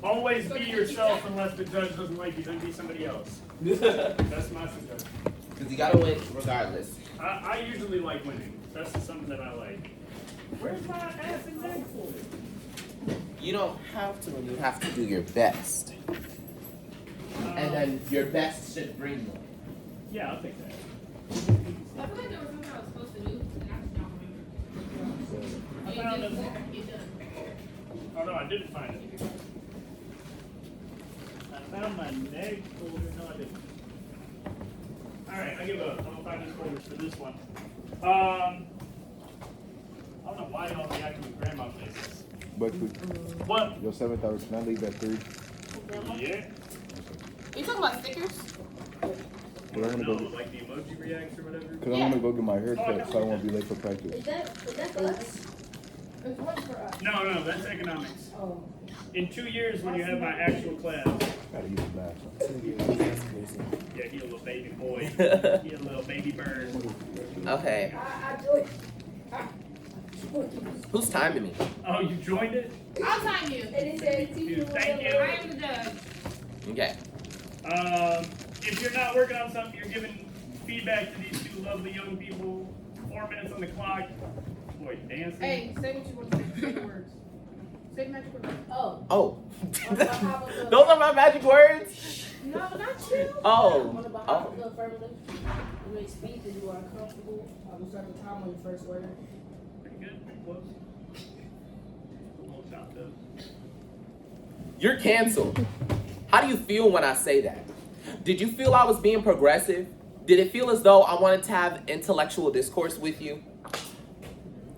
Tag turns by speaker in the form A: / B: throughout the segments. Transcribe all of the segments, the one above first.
A: Always be yourself unless the judge doesn't like you, then be somebody else. That's my suggestion.
B: Because you gotta win regardless.
A: I usually like winning. That's something that I like. Where's my ass and neck for?
B: You don't have to when you have to do your best. And then your best should bring you.
A: Yeah, I'll take that.
C: I feel like there was something I was supposed to do, and I just don't remember.
A: I found it.
C: It done.
A: Oh no, I didn't find it. I found my neck folder. No, I didn't. Alright, I give up. I'm gonna find these folders for this one. I don't know why y'all reacting with grandma faces.
D: But
A: What?
D: your 7th hour, can I leave at 3?
A: Yeah.
C: Are you talking about stickers?
D: But I wanna go
A: No,
D: get,
A: like the emoji reacts or whatever.
D: cause I wanna go get my hair cut, so I won't be late for practice.
E: Is that for us? It's one for us.
A: No, that's economics.
E: Oh.
A: In 2 years, when you have my actual class.
D: Gotta use the bathroom.
B: That's crazy.
A: Yeah, he a little baby boy. He a little baby bird.
B: Okay.
E: I do it.
B: Who's timing me?
A: Oh, you joined it?
C: I'll time you.
E: And it says teacher
A: Thank you.
C: I am the judge.
B: Okay.
A: If you're not working on something, you're giving feedback to these two lovely young people. 4 minutes on the clock. Boy, dancing.
C: Hey, say what you want to say. Say the words. Say the magic words.
E: Oh.
B: Oh.
E: On behalf of the-
B: Those are my magic words?
C: No, not you.
B: Oh.
E: On behalf of the affirmative, you may speak if you are comfortable. I will start the time on your first word.
A: Pretty good, pretty close. Almost out though.
B: You're canceled. How do you feel when I say that? Did you feel I was being progressive? Did it feel as though I wanted to have intellectual discourse with you?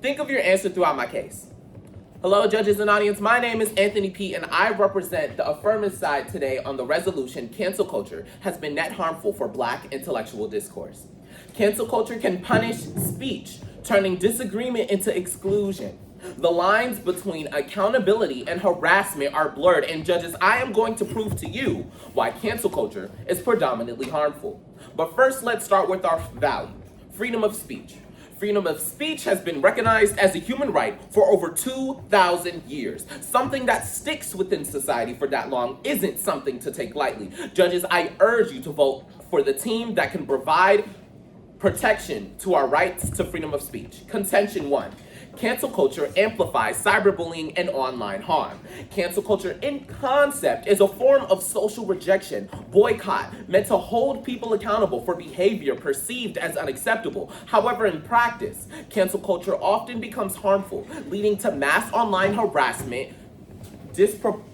B: Think of your answer throughout my case. Hello, judges and audience. My name is Anthony P., and I represent the affirmative side today on the resolution cancel culture has been net harmful for Black intellectual discourse. Cancel culture can punish speech, turning disagreement into exclusion. The lines between accountability and harassment are blurred, and judges, I am going to prove to you why cancel culture is predominantly harmful. But first, let's start with our value, freedom of speech. Freedom of speech has been recognized as a human right for over 2,000 years. Something that sticks within society for that long isn't something to take lightly. Judges, I urge you to vote for the team that can provide protection to our rights to freedom of speech. Contention 1. Cancel culture amplifies cyberbullying and online harm. Cancel culture in concept is a form of social rejection, boycott, meant to hold people accountable for behavior perceived as unacceptable. However, in practice, cancel culture often becomes harmful, leading to mass online harassment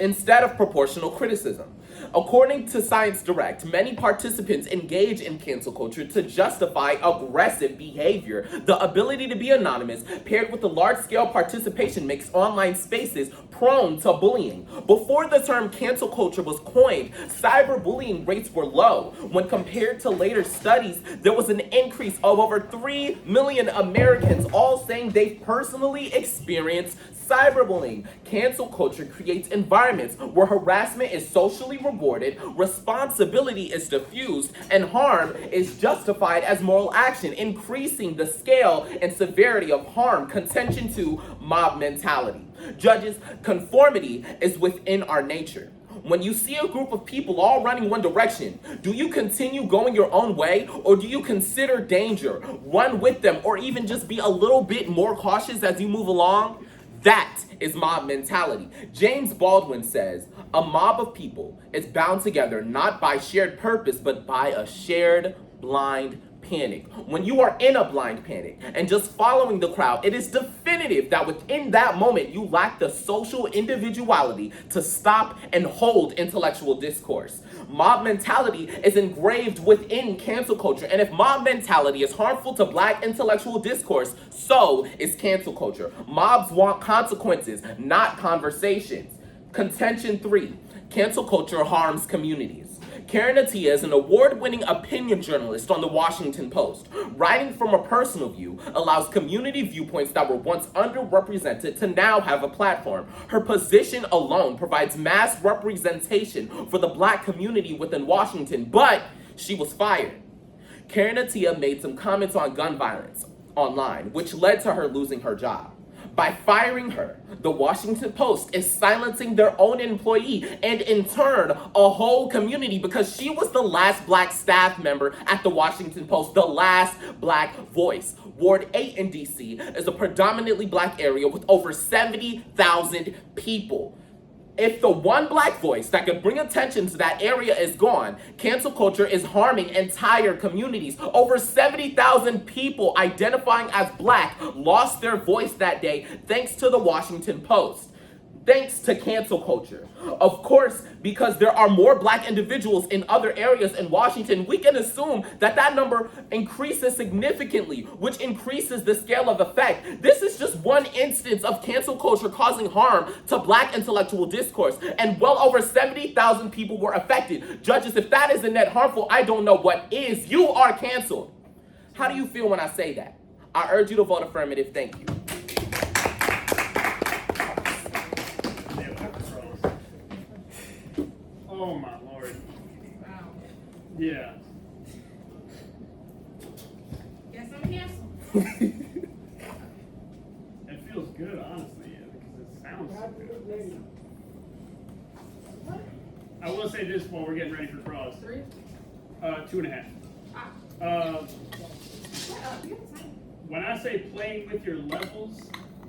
B: instead of proportional criticism. According to Science Direct, many participants engage in cancel culture to justify aggressive behavior. The ability to be anonymous, paired with the large-scale participation, makes online spaces prone to bullying. Before the term cancel culture was coined, cyberbullying rates were low. When compared to later studies, there was an increase of over 3 million Americans all saying they've personally experienced cyberbullying. Cancel culture creates environments where harassment is socially rewarded, responsibility is diffused, and harm is justified as moral action, increasing the scale and severity of harm. Contention 2, mob mentality. Judges, conformity is within our nature. When you see a group of people all running one direction, do you continue going your own way, or do you consider danger, run with them, or even just be a little bit more cautious as you move along? That is mob mentality. James Baldwin says, a mob of people is bound together not by shared purpose, but by a shared blind panic. When you are in a blind panic and just following the crowd, it is definitive that within that moment you lack the social individuality to stop and hold intellectual discourse. Mob mentality is engraved within cancel culture, and if mob mentality is harmful to Black intellectual discourse, so is cancel culture. Mobs want consequences, not conversations. Contention 3, cancel culture harms communities. Karen Attiah is an award-winning opinion journalist on the Washington Post. Writing from a personal view allows community viewpoints that were once underrepresented to now have a platform. Her position alone provides mass representation for the Black community within Washington, but she was fired. Karen Attiah made some comments on gun violence online, which led to her losing her job. By firing her, the Washington Post is silencing their own employee and in turn, a whole community because she was the last black staff member at the Washington Post, the last black voice. Ward 8 in DC is a predominantly black area with over 70,000 people. If the one black voice that could bring attention to that area is gone, cancel culture is harming entire communities. Over 70,000 people identifying as black lost their voice that day thanks to the Washington Post. Thanks to cancel culture. Of course, because there are more black individuals in other areas in Washington, we can assume that that number increases significantly, which increases the scale of effect. This is just one instance of cancel culture causing harm to black intellectual discourse, and well over 70,000 people were affected. Judges, if that isn't net harmful, I don't know what is. You are canceled. How do you feel when I say that? I urge you to vote affirmative. Thank you.
A: Oh my lord.
C: Wow.
A: Yeah.
C: Guess I'm canceled.
A: It feels good, honestly, because it sounds so good. I will say this while we're getting ready for cross.
C: 3.
A: 2.5.
C: Ah. Shut up. You have time.
A: When I say playing with your levels,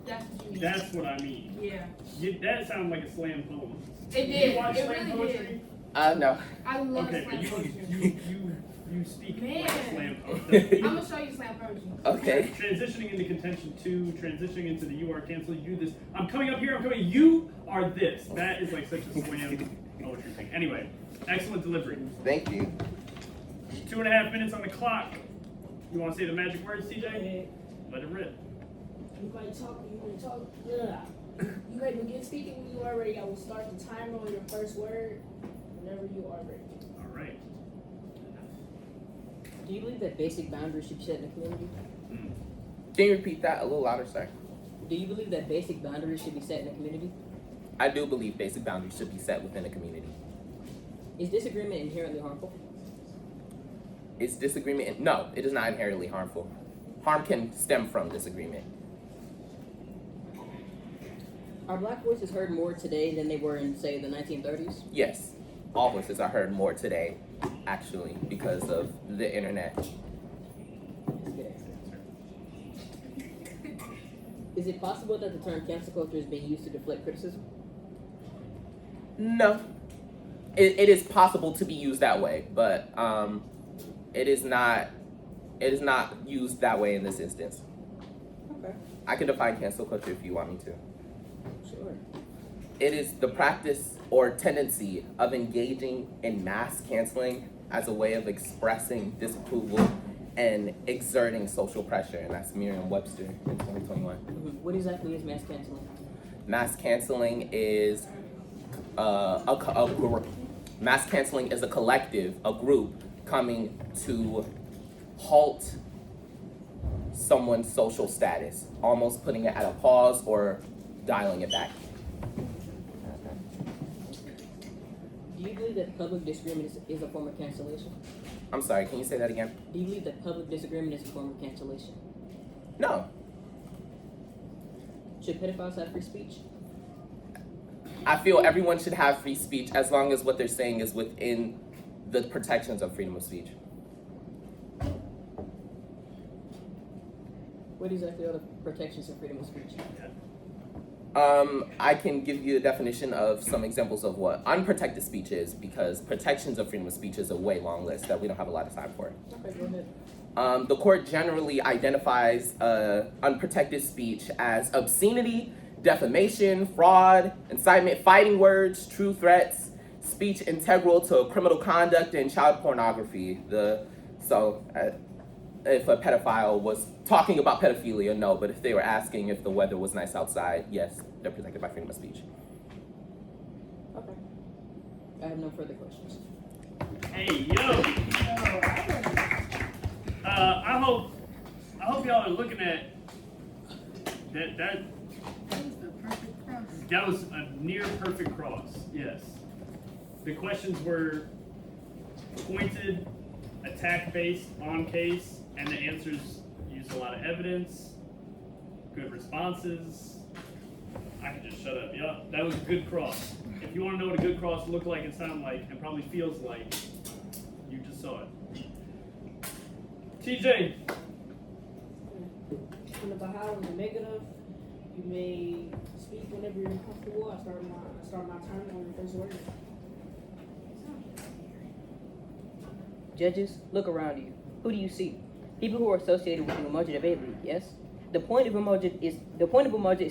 C: That's what you mean.
A: that's what I mean.
C: Yeah.
A: That sounded like a slam poem.
C: It did.
A: You watch
C: It
A: slam
C: really
A: poetry?
C: did.
B: No.
C: I love
A: Okay,
C: slam
A: but
C: poetry.
A: you speak
C: Man.
A: like a slam poet.
C: I'm gonna show you slam poetry.
B: Okay.
A: Transitioning into contention 2, transitioning into the you are canceled, you this. I'm coming up here, you are this. That is like such a slam poetry thing. Anyway, excellent delivery.
B: Thank you.
A: 2.5 minutes on the clock. You want to say the magic words, CJ?
E: Okay.
A: Let it rip.
E: You might talk. Yeah. You ready to begin speaking when you are ready? I will start the timer on your first word whenever you are ready.
A: All right.
F: Do you believe that basic boundaries should be set in the community?
B: Can you repeat that a little louder, sir?
F: Do you believe that basic boundaries should be set in the community?
B: I do believe basic boundaries should be set within a community.
F: Is disagreement inherently harmful?
B: Is disagreement? No, it is not inherently harmful. Harm can stem from disagreement.
F: Are black voices heard more today than they were in, say, the 1930s?
B: Yes, all voices are heard more today, actually, because of the internet.
F: That's a good answer. Is it possible that the term cancel culture is being used to deflect criticism?
B: No, it is possible to be used that way, but it is not used that way in this instance.
F: Okay,
B: I can define cancel culture if you want me to.
F: sure.
B: It is the practice or tendency of engaging in mass canceling as a way of expressing disapproval and exerting social pressure, and that's Merriam-Webster in 2021.
F: What exactly is mass canceling?
B: Mass canceling is mass canceling is a collective, a group coming to halt someone's social status, almost putting it at a pause or dialing it back.
F: Do you believe that public disagreement is a form of cancellation?
B: I'm sorry, can you say that again?
F: Do you believe that public disagreement is a form of cancellation?
B: No.
F: Should pedophiles have free speech?
B: I feel everyone should have free speech as long as what they're saying is within the protections of freedom of speech.
F: What exactly are the protections of freedom of speech?
B: I can give you a definition of some examples of what unprotected speech is, because protections of freedom of speech is a way long list that we don't have a lot of time for.
F: Okay, go ahead.
B: The court generally identifies unprotected speech as obscenity, defamation, fraud, incitement, fighting words, true threats, speech integral to criminal conduct, and child pornography. If a pedophile was talking about pedophilia, no, but if they were asking if the weather was nice outside, yes, they're protected by freedom of speech.
F: Okay. I have no further questions.
A: Hey, yo! I hope y'all are looking at that was a near perfect cross, yes. The questions were pointed, attack-based, on case, and the answers used a lot of evidence. Good responses. I can just shut up. Yeah, that was a good cross. If you want to know what a good cross looked like and sound like and probably feels like, you just saw it. TJ,
E: In the Baha'i and the negative, you may speak whenever you're comfortable. I start my time on your first word.
F: Judges, look around you. Who do you see? People who are associated with the Umoja Debate League, yes? The point of Umoja is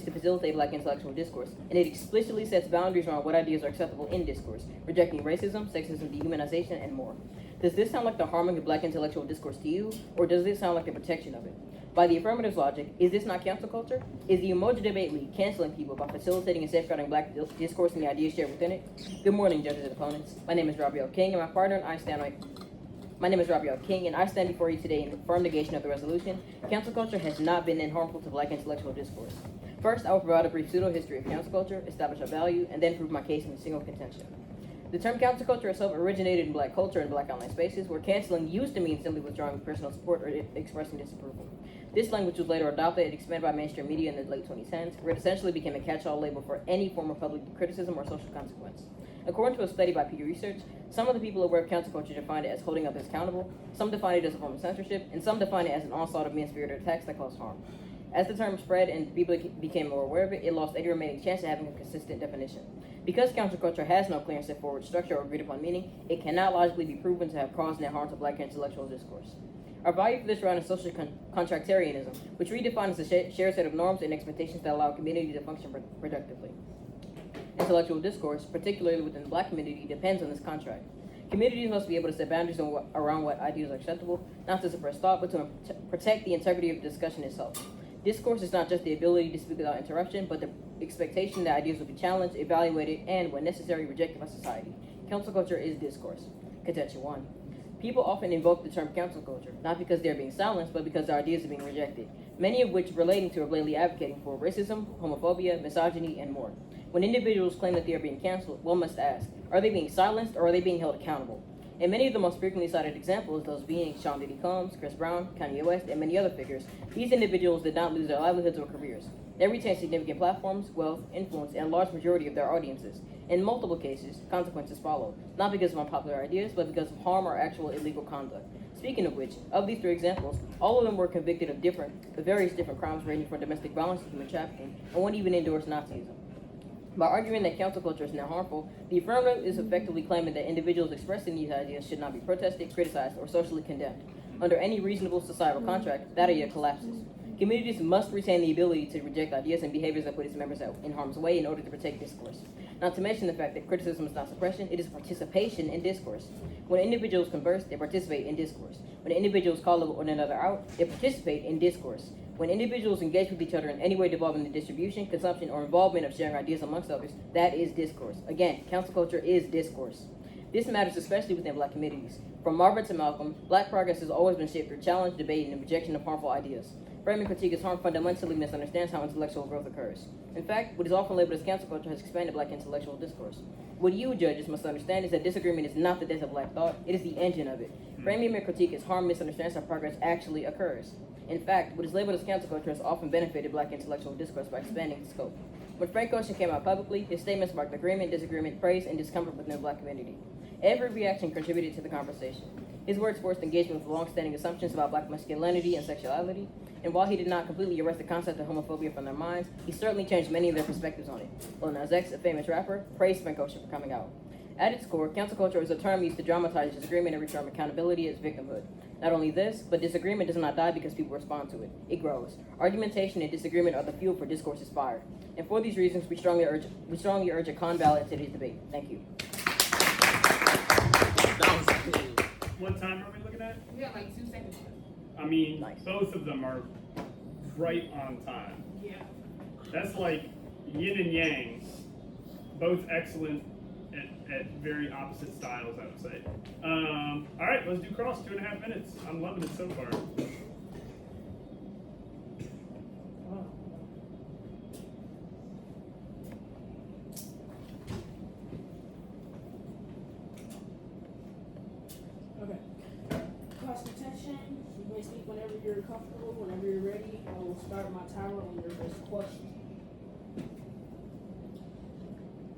F: to facilitate Black intellectual discourse, and it explicitly sets boundaries around what ideas are acceptable in discourse, rejecting racism, sexism, dehumanization, and more. Does this sound like the harming of Black intellectual discourse to you, or does this sound like the protection of it? By the affirmative's logic, is this not cancel culture? Is the Umoja Debate League canceling people by facilitating and safeguarding Black discourse and the ideas shared within it? Good morning, judges and opponents. My name is Rabiel King, and my partner and I stand before you today in firm negation of the resolution. Cancel culture has not been harmful to Black intellectual discourse. First, I will provide a brief pseudo-history of cancel culture, establish a value, and then prove my case in a single contention. The term cancel culture itself originated in Black culture and Black online spaces, where canceling used to mean simply withdrawing personal support or expressing disapproval. This language was later adopted and expanded by mainstream media in the late 2010s, where it essentially became a catch-all label for any form of public criticism or social consequence. According to a study by Pew Research, some of the people aware of cancel culture define it as holding up as accountable, some define it as a form of censorship, and some define it as an onslaught of mean-spirited attacks that cause harm. As the term spread and people became more aware of it, it lost any remaining chance of having a consistent definition. Because cancel culture has no clear and set forward structure or agreed upon meaning, it cannot logically be proven to have caused net harm to Black intellectual discourse. Our value for this round is social contractarianism, which redefines the shared set of norms and expectations that allow a community to function productively. Intellectual discourse, particularly within the Black community, depends on this contract. Communities must be able to set boundaries around what ideas are acceptable, not to suppress thought, but to protect the integrity of the discussion itself. Discourse is not just the ability to speak without interruption, but the expectation that ideas will be challenged, evaluated, and, when necessary, rejected by society. Cancel culture is discourse. Contention 1. People often invoke the term cancel culture, not because they're being silenced, but because their ideas are being rejected, many of which relating to or blatantly advocating for racism, homophobia, misogyny, and more. When individuals claim that they are being canceled, one must ask, are they being silenced or are they being held accountable? And many of the most frequently cited examples, those being Sean Diddy Combs, Chris Brown, Kanye West, and many other figures, these individuals did not lose their livelihoods or careers. They retained significant platforms, wealth, influence, and a large majority of their audiences. In multiple cases, consequences followed, not because of unpopular ideas, but because of harm or actual illegal conduct. Speaking of which, of these 3 examples, all of them were convicted of various different crimes ranging from domestic violence to human trafficking, and one even endorsed Nazism. By arguing that cancel culture is now harmful, the affirmative is effectively claiming that individuals expressing these ideas should not be protested, criticized, or socially condemned. Under any reasonable societal contract, that idea collapses. Communities must retain the ability to reject ideas and behaviors that put its members in harm's way in order to protect discourse. Not to mention the fact that criticism is not suppression, it is participation in discourse. When individuals converse, they participate in discourse. When individuals call one another out, they participate in discourse. When individuals engage with each other in any way involving the distribution, consumption, or involvement of sharing ideas amongst others, that is discourse. Again, cancel culture is discourse. This matters especially within Black communities. From Marvin to Malcolm, Black progress has always been shaped through challenge, debate, and the rejection of harmful ideas. Framing critique as harm fundamentally misunderstands how intellectual growth occurs. In fact, what is often labeled as cancel culture has expanded Black intellectual discourse. What you, judges, must understand is that disagreement is not the death of Black thought, it is the engine of it. Framing and critique as harm misunderstands how progress actually occurs. In fact, what is labeled as cancel culture has often benefited Black intellectual discourse by expanding its scope. When Frank Ocean came out publicly, his statement sparked agreement, disagreement, praise, and discomfort within the Black community. Every reaction contributed to the conversation. His words forced engagement with long-standing assumptions about Black masculinity and sexuality, and while he did not completely erase the concept of homophobia from their minds, he certainly changed many of their perspectives on it. Lil Nas X, a famous rapper, praised Frank Ocean for coming out. At its core, cancel culture is a term used to dramatize disagreement and reframe accountability as victimhood. Not only this, but disagreement does not die because people respond to it. It grows. Argumentation and disagreement are the fuel for discourse's fire. And for these reasons, we strongly urge a con ballot at today's debate. Thank you.
B: That was cool.
A: what time are we looking at?
C: We got like 2 seconds left.
A: I mean,
F: Nice.
A: both of them are right on time.
C: Yeah.
A: That's like yin and yang, both excellent at very opposite styles, I would say. All right, let's do cross, 2.5 minutes. I'm loving it so far.
E: Okay. Cross protection. You may speak whenever you're comfortable, whenever you're ready, I will start my timer on your first question.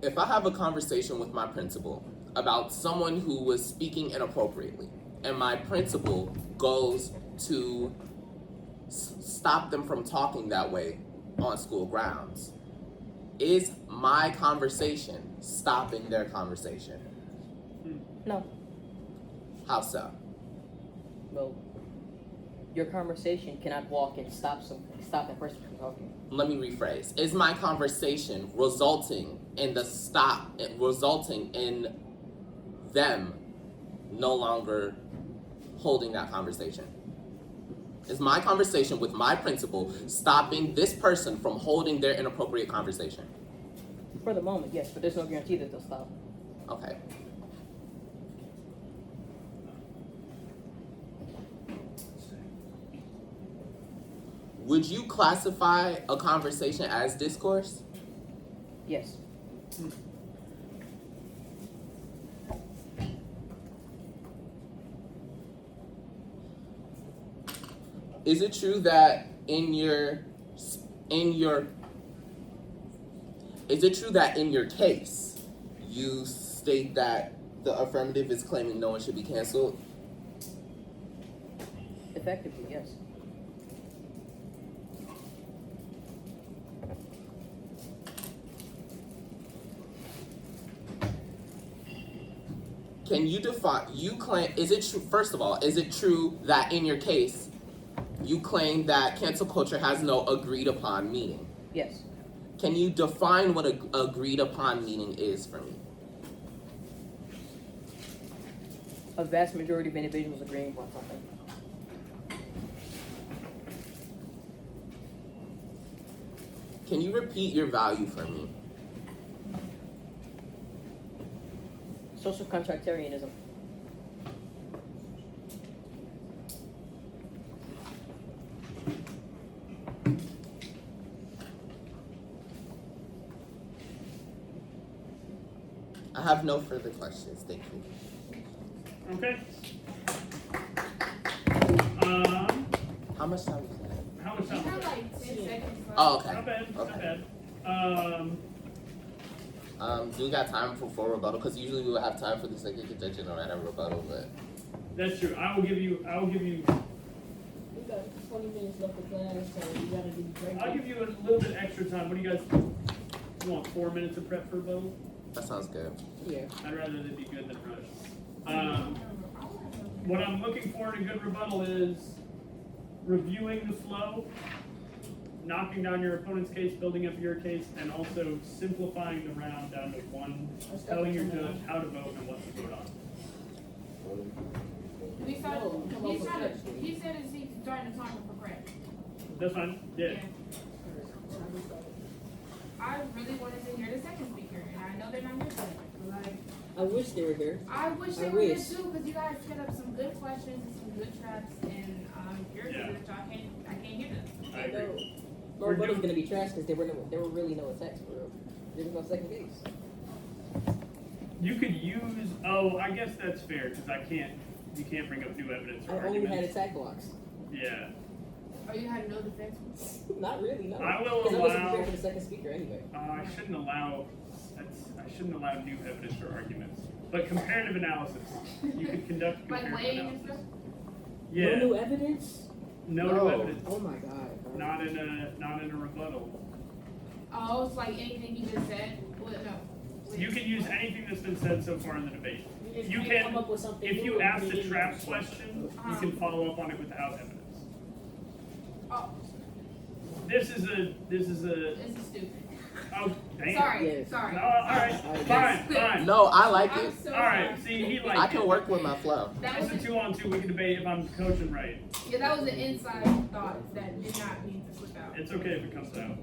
B: If I have a conversation with my principal about someone who was speaking inappropriately, and my principal goes to stop them from talking that way on school grounds, is my conversation stopping their conversation?
F: No.
B: How so?
F: Well, your conversation cannot walk and stop that person from talking.
B: Let me rephrase. Is my conversation resulting in them no longer holding that conversation? Is my conversation with my principal stopping this person from holding their inappropriate conversation?
F: For the moment, yes, but there's no guarantee that they'll stop.
B: Okay. Would you classify a conversation as discourse?
F: Yes.
B: Is it true that in your case you state that the affirmative is claiming no one should be canceled?
F: Effectively, yes.
B: Can you define, is it true, first of all, is it true that in your case, you claim that cancel culture has no agreed upon meaning?
F: Yes.
B: Can you define what agreed upon meaning is for me?
F: A vast majority of individuals agreeing upon something.
B: Can you repeat your value for me?
F: Social contractarianism.
B: I have no further questions, thank you.
A: Okay.
B: How much time is left?
A: How much
C: You
A: time?
C: have
A: is
C: like 10 seconds left.
B: Oh, okay.
A: Not bad. Not
B: Okay.
A: bad.
B: Do we got time for rebuttal? Because usually we would have time for the second contention or a rebuttal, but
A: That's true. I will give you.
E: We got 20 minutes left of class, so you gotta do break.
A: I'll give you a little bit extra time. What do you guys you want? 4 minutes of prep for both?
B: that sounds good.
F: Yeah.
A: I'd rather they be good than rush. What I'm looking for in a good rebuttal is reviewing the flow, knocking down your opponent's case, building up your case, and also simplifying the round down to one, telling your judge how to vote and what to vote on.
C: We started,
E: No, come up with questions.
C: he said he's starting to timer for Craig.
A: That's fine. Yeah.
C: I really wanted to hear the second speaker, and I know they're not here today. But like,
F: I wish they were here.
C: I wish
F: I
C: they were here
F: wish.
C: too, because you guys set up some good questions and some good traps, and I'm irritated that y'all I can't hear them.
A: I agree.
F: My rebuttal's gonna be trash because there were really no attacks for real. There was no second case.
A: You could use. Oh, I guess that's fair because you can't bring up new evidence. For
F: I only had
A: arguments.
F: attack blocks.
A: Yeah.
C: Oh, you had no defense?
F: Not really, no.
A: I will
F: 'Cause I wasn't
A: allow-
F: prepared for the second speaker anyway.
A: I shouldn't allow. I shouldn't allow new evidence for arguments. But comparative analysis. You could conduct
C: Like
A: comparative
C: weighing and
A: analysis.
C: stuff?
A: Yeah.
F: No new evidence?
A: No
B: No.
A: new evidence.
F: Oh my god.
A: Not in a rebuttal.
C: Oh, it's like anything you just said? Well, no.
A: You can use anything that's been said so far in the debate.
E: just
A: You
E: can't
A: can,
E: come up with something
A: if
E: new
A: you
E: and
A: ask
E: put
A: a
E: it in
A: trap
E: there.
A: question, you can follow up on it without evidence.
C: Oh,
A: This is a.
C: this is stupid.
A: Oh, damn.
C: Sorry,
F: Yes.
C: sorry.
A: No, all right. Fine.
B: No, I like
C: I'm
B: it.
C: so
A: All right.
C: sorry.
A: See, he likes
B: I can
A: it.
B: work with my flow.
C: That
A: It's
C: was
A: a 2-on-2. We can debate if I'm coaching right.
C: Yeah, that was an inside thought that did not need to slip out.
A: It's okay if it comes out.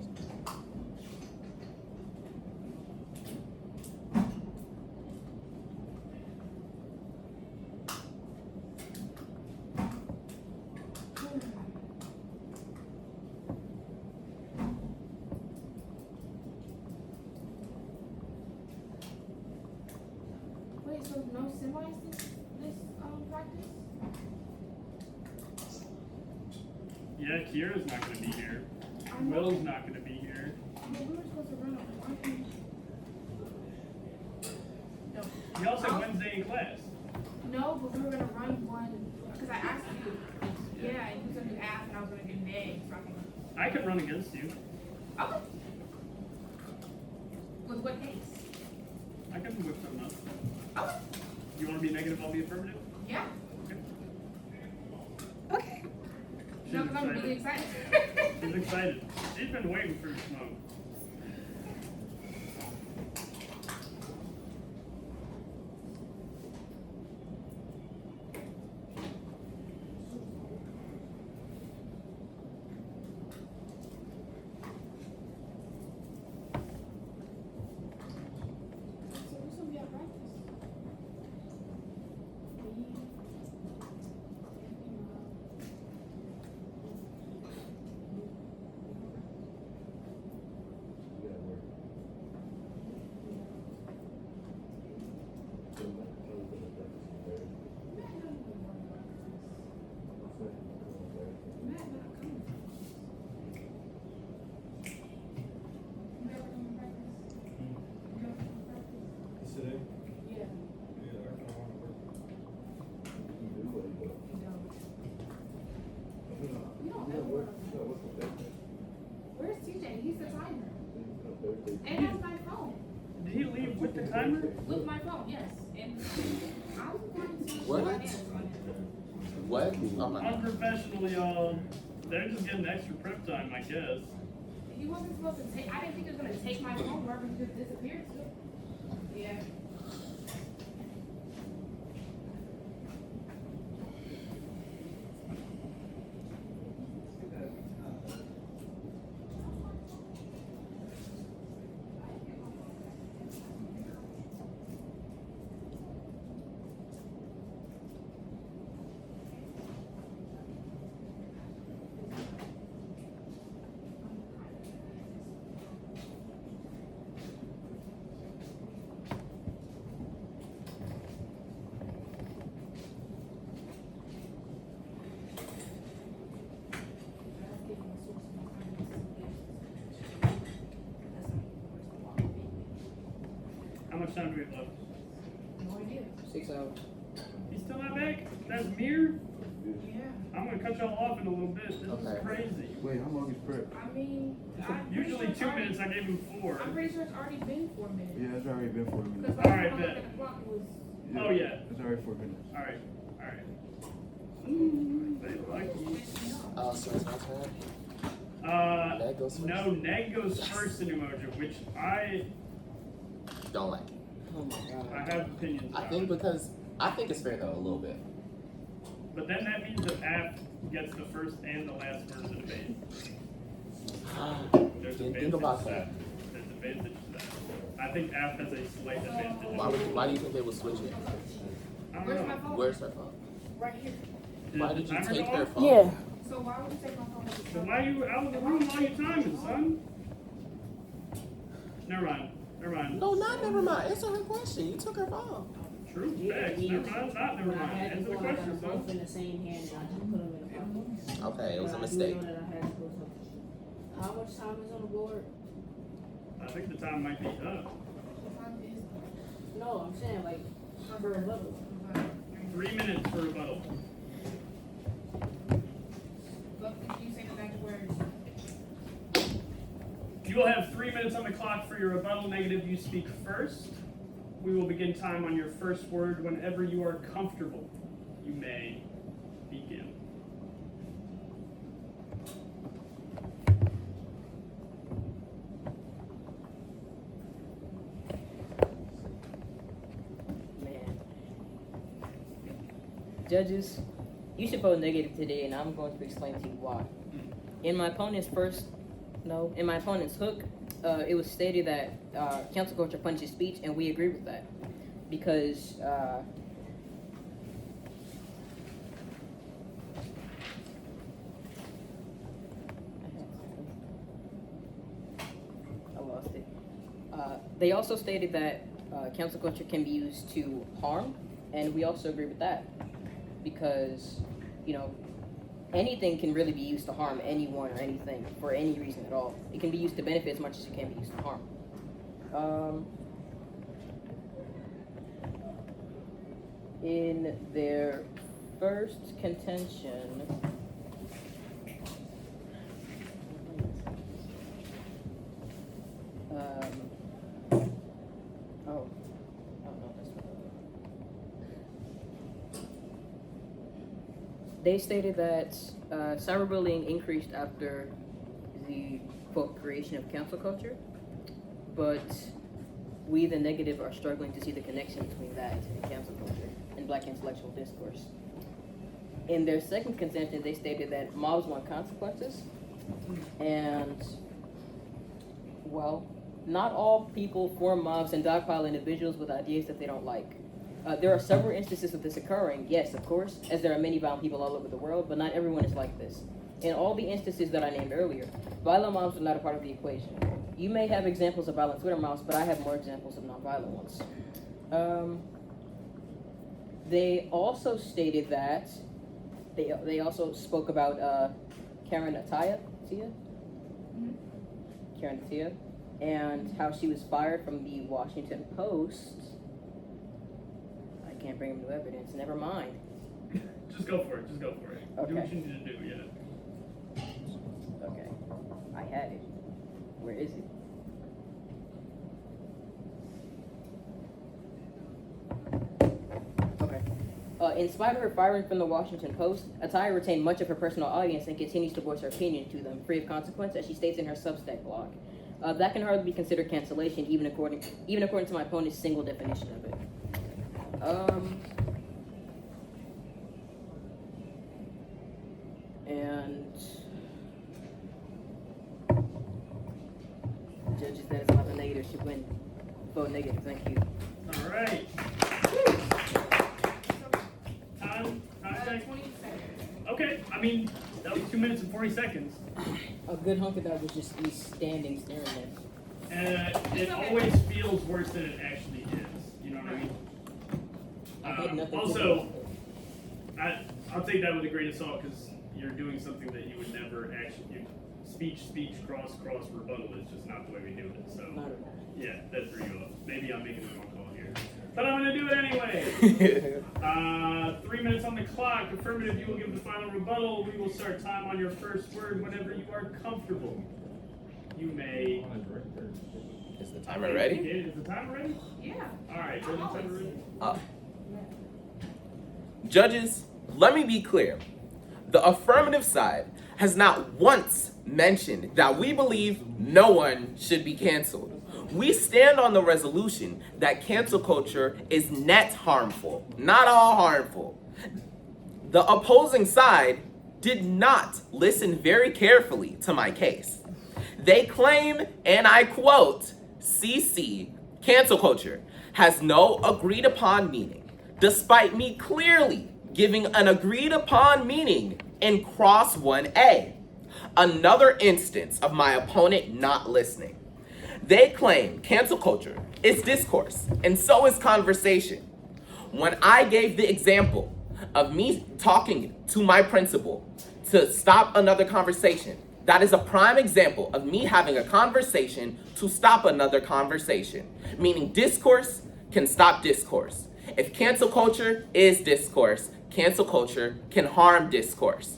C: Wait, so no semis this practice?
A: Yeah, Kira's not gonna be here.
C: I know.
A: Will's not gonna be here.
C: But we were supposed to run on. No.
A: Y'all said Wednesday in class.
C: No, but we were gonna run one, because I asked you. Yeah, and you was gonna do app and I was gonna do neg, so I can.
A: I can run against you.
C: Okay. With what case?
A: I can whip something up.
C: Okay.
A: You wanna be negative, I'll be affirmative?
C: Yeah.
F: Okay.
A: She's
C: No, because I'm really
A: excited.
C: excited.
A: She's excited. She's been waiting for the smoke.
E: So who's gonna be at practice? Matt not coming.
C: You ever come to practice? You ever come to practice?
G: Today?
E: Yeah.
G: Yeah, I kinda wanna work.
C: You don't. You don't ever work. Where's TJ? He's the timer. And that's my phone.
A: Did he leave with the timer?
C: With my phone, yes. And I was going to.
B: What?
C: finance on it.
B: What? Oh my God.
A: Unprofessional, y'all. They're just getting extra prep time, I guess.
C: He wasn't supposed to take, I didn't think he was gonna take my phone wherever he just disappeared to. Yeah.
A: How much time do we have left?
C: No idea.
F: 6 hours.
A: He's still not back? That's Mir?
C: Yeah.
A: I'm gonna cut y'all off in a little bit. This
B: Okay.
A: is crazy.
D: Wait, how long is prep?
C: I mean, I'm pretty
A: Usually
C: sure it's
A: 2
C: already-
A: minutes, I gave him 4.
C: I'm pretty sure it's already been 4 minutes.
D: Yeah, it's already been 4 minutes.
C: Because
A: All
C: last
A: right,
C: time I looked
A: bet.
C: at the clock, it was.
A: Oh, yeah.
D: It's already 4 minutes.
A: Alright, alright. They lucky.
B: So it's my turn. Neg goes first?
A: No, Neg goes first in Umoja, which I
B: Don't like it.
F: Oh my God.
A: have opinions
B: I
A: about.
B: think I think it's fair though, a little bit.
A: But then that means that App gets the first and the last word of the debate. There's
B: Didn't
A: advantage
B: think about
A: to
B: that.
A: There's advantage to that. I think App has a slight advantage.
B: Why do you think they would switch it?
A: I don't
C: Where's my
A: know.
C: phone?
B: Where's her phone?
C: Right here.
B: Why did you
A: the timer
B: take
A: go
B: her
A: off?
B: phone?
F: Yeah.
C: So why would you take my phone?
A: Then why you out of the room while you timing, son? Never mind. Never mind.
B: No, not never mind. Answer her question. You took her phone.
A: True
E: Yeah,
A: facts.
E: he
A: Never
E: is.
A: mind. Not never
E: When I
A: mind.
E: had to
A: Answer the
E: go, I got
A: question,
E: them both
A: son.
E: in the same hand, and I just put them in the pocket.
B: Okay, it was a
E: But I do
B: mistake.
E: know that I had to put something. How much time is on the board?
A: I think the time might be up.
E: No, I'm saying like for rebuttal.
A: 3 minutes for rebuttal.
C: Look, can you say the magic words?
A: You will have 3 minutes on the clock for your rebuttal. Negative, you speak first. We will begin time on your first word. Whenever you are comfortable, you may begin.
F: Man. Judges, you should vote negative today, and I'm going to explain to you why. In my opponent's hook, it was stated that cancel culture punishes speech, and we agree with that. Because, I lost it. They also stated that cancel culture can be used to harm, and we also agree with that. Because, you know, anything can really be used to harm anyone or anything for any reason at all. It can be used to benefit as much as it can be used to harm. In their first contention, oh no, that's not. They stated that cyberbullying increased after the quote creation of cancel culture, but we, the negative, are struggling to see the connection between that and cancel culture and Black intellectual discourse. In their second contention, they stated that mobs want consequences, and well, not all people form mobs and dogpile individuals with ideas that they don't like. There are several instances of this occurring, yes, of course, as there are many violent people all over the world, but not everyone is like this. In all the instances that I named earlier, violent mobs are not a part of the equation. You may have examples of violent Twitter mobs, but I have more examples of nonviolent ones. They also stated that, they also spoke about Karen Attiah, Karen Attiah, and how she was fired from the Washington Post. I can't bring him to evidence, never mind.
A: Just go for it. Just go for it.
F: Okay.
A: Do what you need to do. Yeah.
F: Okay, I had it. Where is it? Okay. In spite of her firing from the Washington Post, Attiah retained much of her personal audience and continues to voice her opinion to them, free of consequence, as she states in her Substack blog. That can hardly be considered cancellation, even according to my opponent's single definition of it. And the judges that is about the negative should win. Vote negative, thank you.
A: All right. Time check.
C: 20 seconds.
A: Okay. I mean, that was 2 minutes and 40 seconds.
F: A good hunk of that was just me standing staring at it.
A: It always feels worse than it actually is. You know what I mean?
F: I had nothing to
A: Also,
F: do.
A: I'll take that with a grain of salt because you're doing something that you would never actually. Speech, cross, rebuttal is just not the way we do it. So,
F: Not at all.
A: yeah, that threw you off. Maybe I'm making the wrong call here. But I'm going to do it anyway. 3 minutes on the clock. Affirmative, you will give the final rebuttal. We will start time on your first word whenever you are comfortable. You may.
B: Is the timer ready?
A: Is the timer ready?
C: Yeah.
A: All right. Is the timer ready?
B: Judges, let me be clear. The affirmative side has not once mentioned that we believe no one should be canceled. We stand on the resolution that cancel culture is net harmful, not all harmful. The opposing side did not listen very carefully to my case. They claim, and I quote, CC, cancel culture, has no agreed upon meaning, despite me clearly giving an agreed upon meaning in cross 1A. Another instance of my opponent not listening. They claim cancel culture is discourse, and so is conversation. When I gave the example of me talking to my principal to stop another conversation, that is a prime example of me having a conversation to stop another conversation, meaning discourse can stop discourse. If cancel culture is discourse, cancel culture can harm discourse.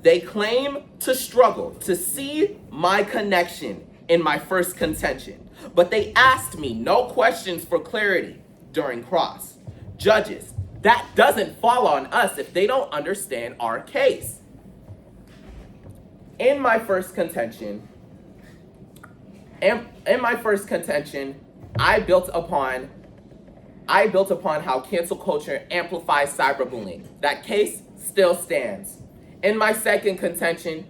B: They claim to struggle to see my connection in my first contention, but they asked me no questions for clarity during cross. Judges, that doesn't fall on us if they don't understand our case. In my first contention, I built upon how cancel culture amplifies cyberbullying. That case still stands. In my second contention,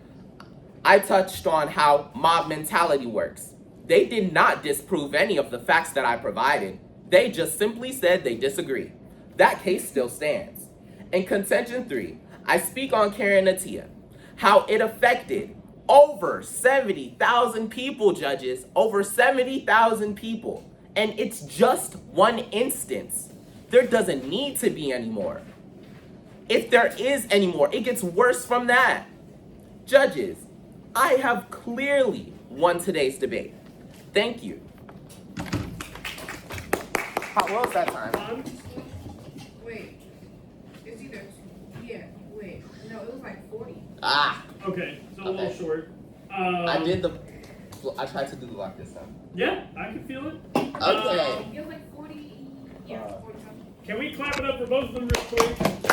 B: I touched on how mob mentality works. They did not disprove any of the facts that I provided. They just simply said they disagree. That case still stands. In contention 3, I speak on Karen Attiah, how it affected over 70,000 people, judges, over 70,000 people. And it's just one instance. There doesn't need to be any more. If there is any more, it gets worse from that. Judges, I have clearly won today's debate. Thank you. How was that time?
C: Wait. It's either, yeah, wait. No, it was like 40.
B: Ah,
A: Okay, so a little
B: Okay.
A: short.
B: I tried to do the lock this time.
A: Yeah, I can feel it.
B: Okay.
C: It was like 40, yeah, 40 something.
A: Can we clap it up for both of them real quick?